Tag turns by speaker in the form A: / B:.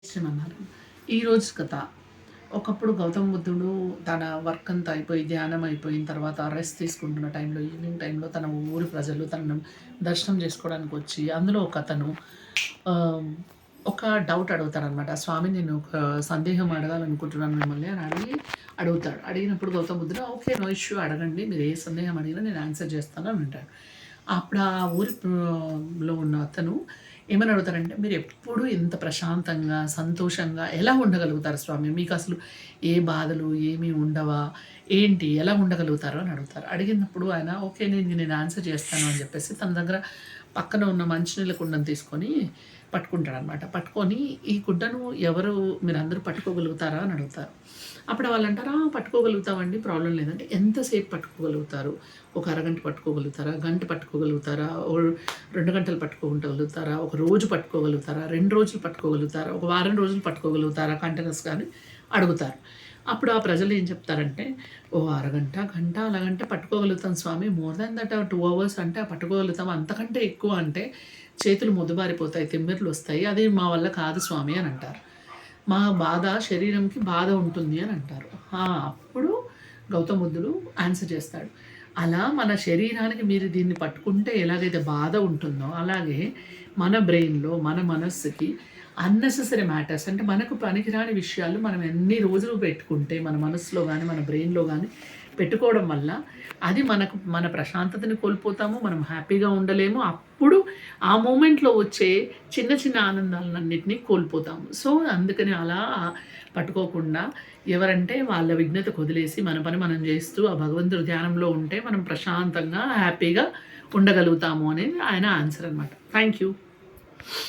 A: ఇష్టమన్నారు. ఈరోజు కథ. ఒకప్పుడు గౌతమ బుద్ధుడు తన వర్క్ అంతా అయిపోయి, ధ్యానం అయిపోయిన తర్వాత రెస్ట్ తీసుకుంటున్న టైంలో, ఈవినింగ్ టైంలో తన ఊరి ప్రజలు తనను దర్శనం చేసుకోవడానికి వచ్చి, అందులో ఒకతను ఆహ్, ఒక డౌట్ అడుగుతాడనమాట. "స్వామి, నేను ఒక సందేహం అడగాలనుకుంటున్నాను మిమ్మల్ని" అని అడుగుతాడు. అడిగినప్పుడు గౌతమ బుద్ధుడు, "ఓకే, నో ఇష్యూ, అడగండి. మీరు ఏ సందేహం అడిగినా నేను ఆన్సర్ చేస్తాను" అని అంటాడు. అప్పుడు ఆ ఊరి లో ఉన్న అతను ఏమని అడుగుతారంటే, "మీరు ఎప్పుడు ఇంత ప్రశాంతంగా, సంతోషంగా ఎలా ఉండగలుగుతారు స్వామి? మీకు అసలు ఏ బాధలు ఏమీ ఉండవా? ఏంటి? ఎలా ఉండగలుగుతారు?" అని అడుగుతారు. అడిగినప్పుడు ఆయన, "ఓకే, నేను ఆన్సర్ చేస్తాను" అని చెప్పేసి తన దగ్గర పక్కన ఉన్న మంచినీళ్ళ కుండను తీసుకొని పట్టుకుంటాడనమాట. పట్టుకొని, "ఈ గుడ్డను ఎవరు మీరందరూ పట్టుకోగలుగుతారా?" అని అడుగుతారు. అప్పుడు వాళ్ళంటారు, పట్టుకోగలుగుతామండి, ప్రాబ్లమ్ లేదంటే." ఎంతసేపు పట్టుకోగలుగుతారు? ఒక అరగంట పట్టుకోగలుగుతారా? గంట పట్టుకోగలుగుతారా? 2 గంటలు పట్టుకోగలుగుతారా? ఒక రోజు పట్టుకోగలుగుతారా? 2 రోజులు పట్టుకోగలుగుతారా? ఒక వారం రోజులు పట్టుకోగలుగుతారా కంటిన్యూస్‌గా" అని అడుగుతారు. అప్పుడు ఆ ప్రజలు ఏం చెప్తారంటే, అరగంట, గంట అలాగంటే పట్టుకోగలుగుతాం స్వామి. మోర్ దాన్ దట్ 2 అవర్స్ అంటే పట్టుకోగలుగుతాం. అంతకంటే ఎక్కువ అంటే చేతులు మొద్దుబారిపోతాయి, తిమ్మిర్లొస్తాయి. అది మా వల్ల కాదు స్వామి" అని అంటారు. "మా బాధ, శరీరంకి బాధ ఉంటుంది" అని అంటారు. అప్పుడు గౌతమ బుద్ధుడు ఆన్సర్ చేస్తాడు. "అలా మన శరీరానికి మీరు దీన్ని పట్టుకుంటే ఎలాగైతే బాధ ఉంటుందో, అలాగే మన బ్రెయిన్‌లో, మన మనస్సుకి అన్నెసెసరీ మ్యాటర్స్, అంటే మనకు పనికిరాని విషయాలు మనం ఎన్ని రోజులు పెట్టుకుంటే మన మనసులో గానీ, మన బ్రెయిన్‌లో గానీ పెట్టుకోవడం వల్ల అది మన ప్రశాంతతని కోల్పోతాము. మనం హ్యాపీగా ఉండలేము. అప్పుడు ఆ మూమెంట్‌లో వచ్చే చిన్న చిన్న ఆనందాలన్నిటిని కోల్పోతాము. సో, అందుకని అలా పట్టుకోకుండా ఎవరంటే వాళ్ళ విఘ్నతకు వదిలేసి మన పని మనం చేస్తూ ఆ భగవంతుడి ధ్యానంలో ఉంటే మనం ప్రశాంతంగా, హ్యాపీగా ఉండగలుగుతాము అనేది ఆయన ఆన్సర్ అనమాట. Thank you.